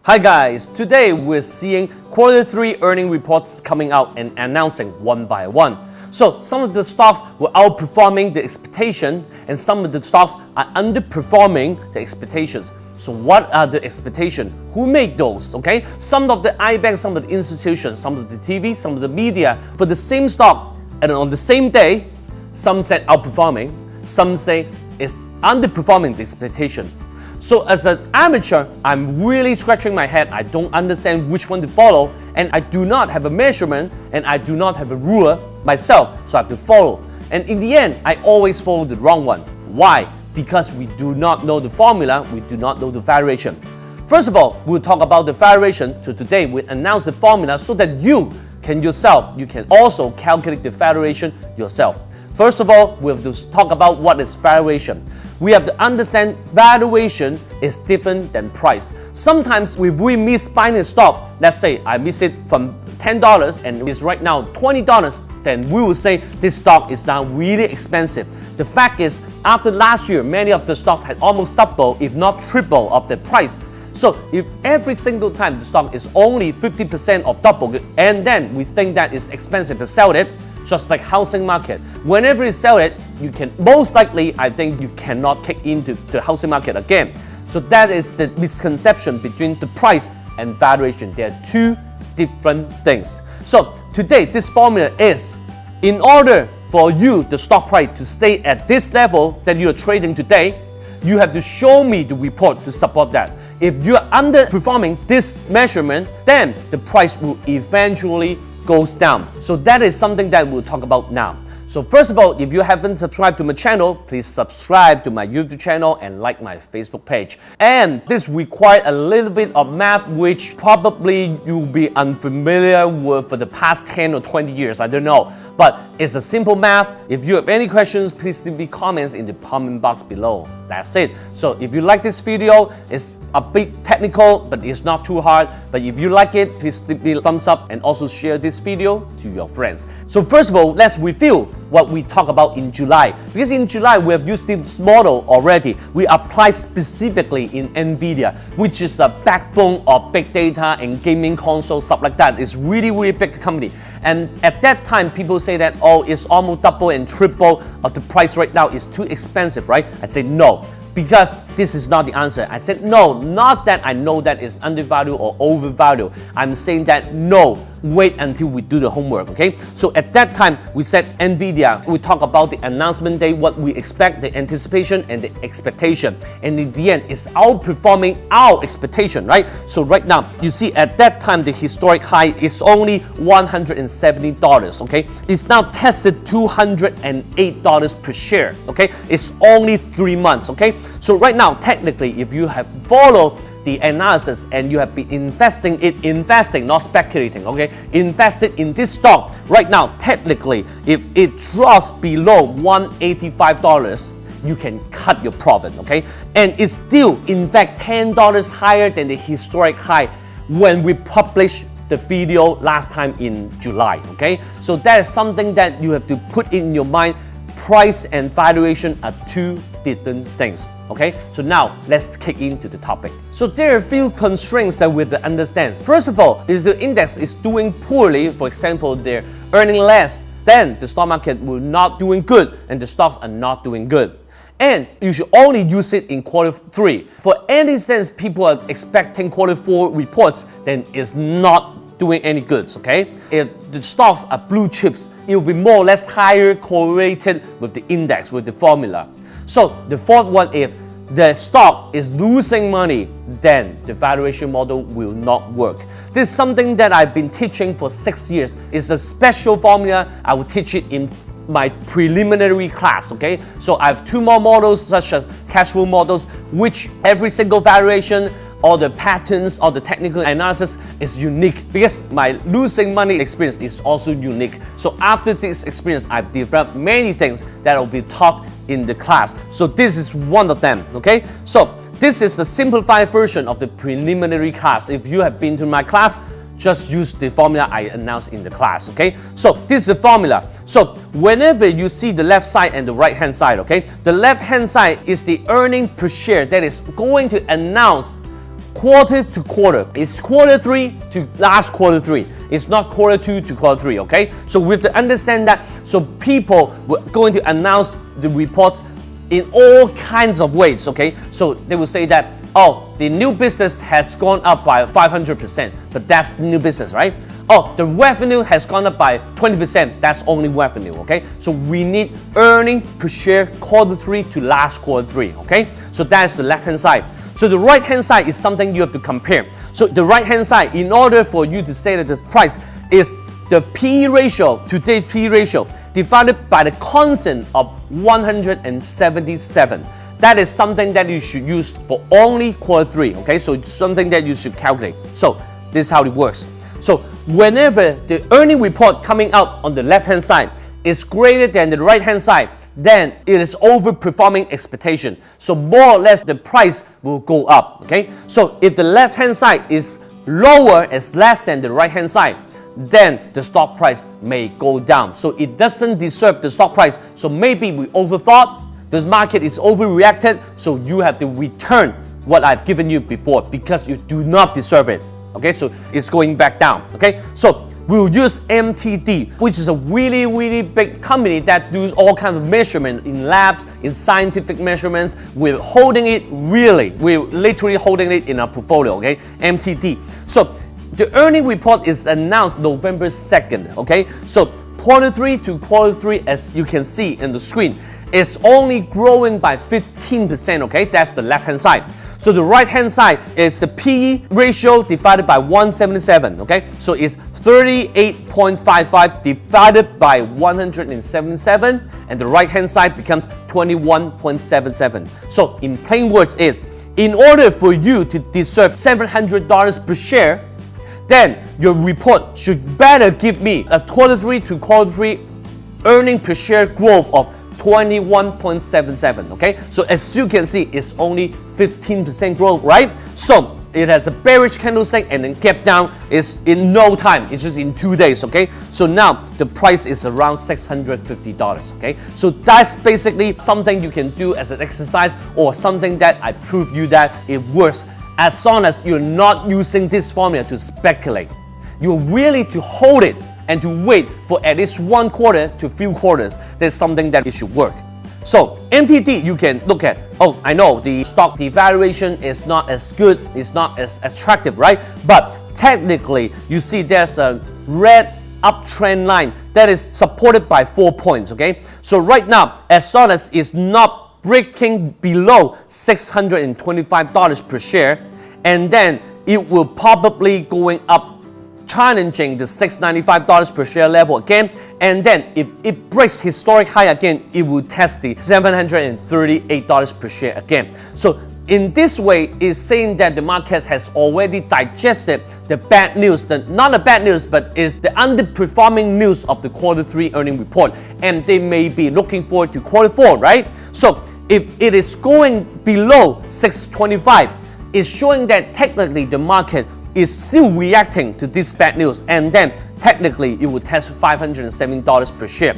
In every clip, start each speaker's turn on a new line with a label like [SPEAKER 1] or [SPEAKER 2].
[SPEAKER 1] Hi guys, today we're seeing Q3 earning reports coming out and announcing one by one. So some of the stocks were outperforming the expectation and some of the stocks are underperforming the expectations. So what are the expectations? Who made those? Okay, some of the ibanks, some of the institutions, some of the TV, some of the media for the same stock and on the same day, some said outperforming, some say it's underperforming the expectation. So as an amateur, I'm really scratching my head. I don't understand which one to follow, and I do not have a measurement and I do not have a ruler myself, so I have to follow. And in the end, I always follow the wrong one. Why? Because we do not know the formula, we do not know the valuation. First of all, we'll talk about the valuation. So today we announce the formula so that you can also calculate the valuation yourself. First of all, we have to talk about what is valuation. We have to understand valuation is different than price. Sometimes if we miss buying a stock, let's say I miss it from $10 and it's right now $20, then we will say this stock is now really expensive. The fact is, after last year, many of the stocks had almost double, if not triple of the price. So if every single time the stock is only 50% of double, and then we think that it's expensive to sell it, just like housing market. Whenever you sell it, you can most likely, I think you cannot kick into the housing market again. So that is the misconception between the price and valuation. They are two different things. So today, this formula is, in order for you, the stock price to stay at this level that you are trading today, you have to show me the report to support that. If you are underperforming this measurement, then the price will eventually goes down. So that is something that we'll talk about now. So first of all, if you haven't subscribed to my channel, please subscribe to my YouTube channel and like my Facebook page. And this requires a little bit of math, which probably you'll be unfamiliar with for the past 10 or 20 years, I don't know. But it's a simple math. If you have any questions, please leave me comments in the comment box below. That's it. So if you like this video, it's a bit technical, but it's not too hard. But if you like it, please leave me a thumbs up and also share this video to your friends. So first of all, let's review what we talked about in July. Because in July, we have used this model already. We apply specifically in NVIDIA, which is the backbone of big data and gaming console, stuff like that. It's really, really big company. And at that time, people say that, oh, it's almost double and triple of the price right now. It's too expensive, right? I say no, because this is not the answer. I said no, not that I know that it's undervalued or overvalued. I'm saying that no, wait until we do the homework, okay? So at that time, we said NVIDIA, we talk about the announcement day, what we expect, the anticipation and the expectation. And in the end, it's outperforming our expectation, right? So right now, you see at that time, the historic high is only $170, okay? It's now tested $208 per share, okay? It's only 3 months, okay? So right now, technically, if you have followed the analysis and you have been investing, not speculating, okay? Invested in this stock. Right now, technically, if it drops below $185, you can cut your profit, okay? And it's still, in fact, $10 higher than the historic high when we published the video last time in July, okay? So that is something that you have to put in your mind. Price and valuation are two different things, okay? So now, let's kick into the topic. So there are a few constraints that we have to understand. First of all, if the index is doing poorly, for example, they're earning less, then the stock market will not doing good and the stocks are not doing good. And you should only use it in Q3. For any sense people are expecting Q4 reports, then it's not doing any goods, okay? If the stocks are blue chips, it will be more or less higher correlated with the index, with the formula. So the fourth one, if the stock is losing money, then the valuation model will not work. This is something that I've been teaching for 6 years. It's a special formula. I will teach it in my preliminary class, okay? So I have 2 more models, such as cash flow models, which every single valuation, all the patterns, all the technical analysis is unique, because my losing money experience is also unique. So after this experience, I've developed many things that will be taught in the class. So this is one of them, okay? So this is a simplified version of the preliminary class. If you have been to my class, just use the formula I announced in the class, okay? So this is the formula. So whenever you see the left side and the right hand side, okay? The left hand side is the earning per share that is going to announce quarter to quarter. It's quarter 3 to last quarter 3. It's not quarter 2 to quarter 3, okay? So we have to understand that. So people were going to announce the report in all kinds of ways, okay? So they will say that, oh, the new business has gone up by 500%, but that's new business, right? Oh, the revenue has gone up by 20%, that's only revenue, okay? So we need earning per share quarter 3 to last quarter 3, okay? So that's the left hand side. So the right hand side is something you have to compare. So the right hand side, in order for you to say that the price is the P ratio, today's P ratio, divided by the constant of 177. That is something that you should use for only quarter 3, okay? So it's something that you should calculate. So this is how it works. So whenever the earning report coming out on the left hand side is greater than the right hand side, then it is overperforming expectation. So more or less the price will go up, okay? So if the left hand side is lower, is less than the right hand side, then the stock price may go down. So it doesn't deserve the stock price. So maybe we overthought, this market is overreacted, so you have to return what I've given you before because you do not deserve it. Okay, so it's going back down. Okay, so we'll use MTD, which is a really big company that does all kinds of measurement in labs, in scientific measurements. We're holding it we're literally holding it in our portfolio. Okay, MTD. So the earning report is announced November 2nd. Okay, so quarter 3 to quarter 3, as you can see in the screen, is only growing by 15%. Okay, that's the left hand side. So the right hand side is the P ratio divided by 177, okay? So it's 38.55 divided by 177, and the right hand side becomes 21.77. So in plain words is, in order for you to deserve $700 per share, then your report should better give me a quarter 3 to quarter 3 earning per share growth of 21.77, okay? So as you can see, it's only 15% growth, right? So it has a bearish candlestick and then gap down is in no time. It's just in 2 days, okay? So now the price is around $650, okay? So that's basically something you can do as an exercise or something that I prove you that it works as long as you're not using this formula to speculate. You're really to hold it and to wait for at least 1 quarter to few quarters. There's something that it should work. So MTD, you can look at, oh, I know the stock, the valuation is not as good, it's not as attractive, right? But technically, you see there's a red uptrend line that is supported by 4 points, okay? So right now, as long as it's not breaking below $625 per share, and then it will probably going up, challenging the $695 per share level again, and then if it breaks historic high again, it will test the $738 per share again. So in this way, it's saying that the market has already digested the bad news, not the bad news, but is the underperforming news of the quarter 3 earning report, and they may be looking forward to quarter 4, right? So if it is going below 625, it's showing that technically the market is still reacting to this bad news, and then technically it will test $570 per share.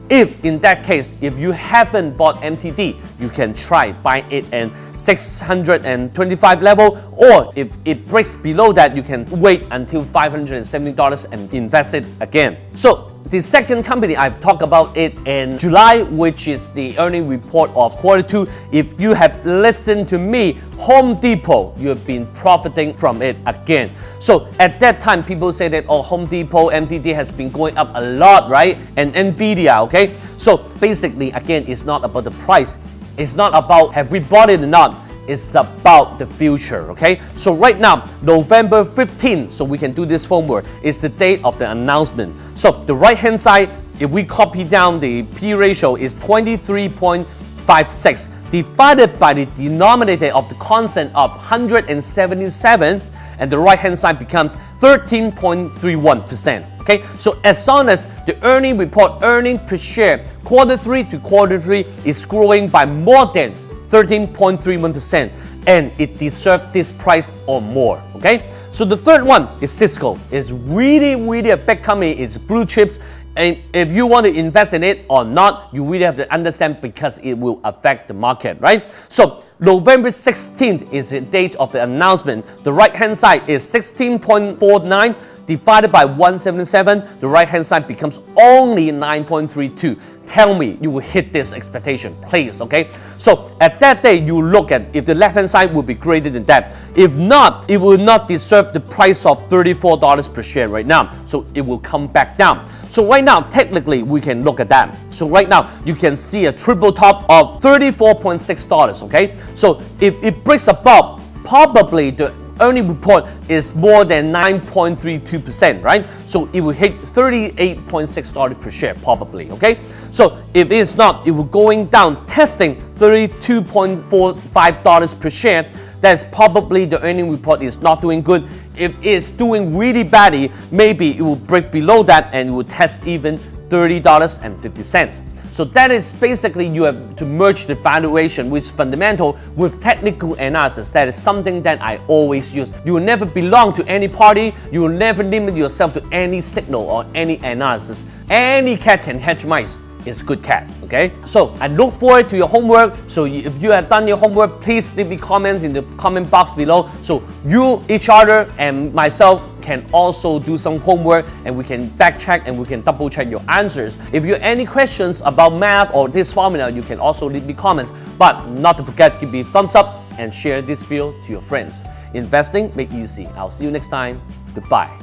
[SPEAKER 1] If in that case, if you haven't bought MTD, you can try buying it at 625 level, or if it breaks below that, you can wait until $570 and invest it again. So the second company, I've talked about it in July, which is the earning report of quarter 2. If you have listened to me, Home Depot, you have been profiting from it again. So at that time, people say that, oh, Home Depot, MTD has been going up a lot, right? And Nvidia, okay? So basically, again, it's not about the price. It's not about have we bought it or not. It's about the future, okay? So right now, November 15, so we can do this homework, is the date of the announcement. So the right-hand side, if we copy down the P ratio, is 23.56 divided by the denominator of the constant of 177, and the right-hand side becomes 13.31%. Okay, so as long as the earning report, earning per share, quarter 3 to quarter 3 is growing by more than 13.31%, and it deserves this price or more, okay? So the third one is Cisco. It's really a big company. It's blue chips, and if you want to invest in it or not, you really have to understand because it will affect the market, right? So November 16th is the date of the announcement. The right hand side is 16.49 divided by 177. The right hand side becomes only 9.32. Tell me you will hit this expectation, please, okay? So at that day, you look at if the left hand side will be greater than that. If not, it will not deserve the price of $34 per share right now. So it will come back down. So right now, technically, we can look at that. So right now, you can see a triple top of $34.6, okay? So if it breaks above, probably the earning report is more than 9.32%, right? So it will hit $38.6 per share, probably, okay? So if it's not, it will going down, testing $32.45 per share. That's probably the earning report is not doing good. If it's doing really badly, maybe it will break below that and it will test even $30.50. So that is basically you have to merge the valuation with fundamental with technical analysis. That is something that I always use. You will never belong to any party. You will never limit yourself to any signal or any analysis. Any cat can hatch mice. It's good cat, okay? So I look forward to your homework. So if you have done your homework, please leave me comments in the comment box below. So you, each other, and myself can also do some homework and we can back check and we can double check your answers. If you have any questions about math or this formula, you can also leave me comments. But not to forget, give me a thumbs up and share this video to your friends. Investing make easy. I'll see you next time. Goodbye.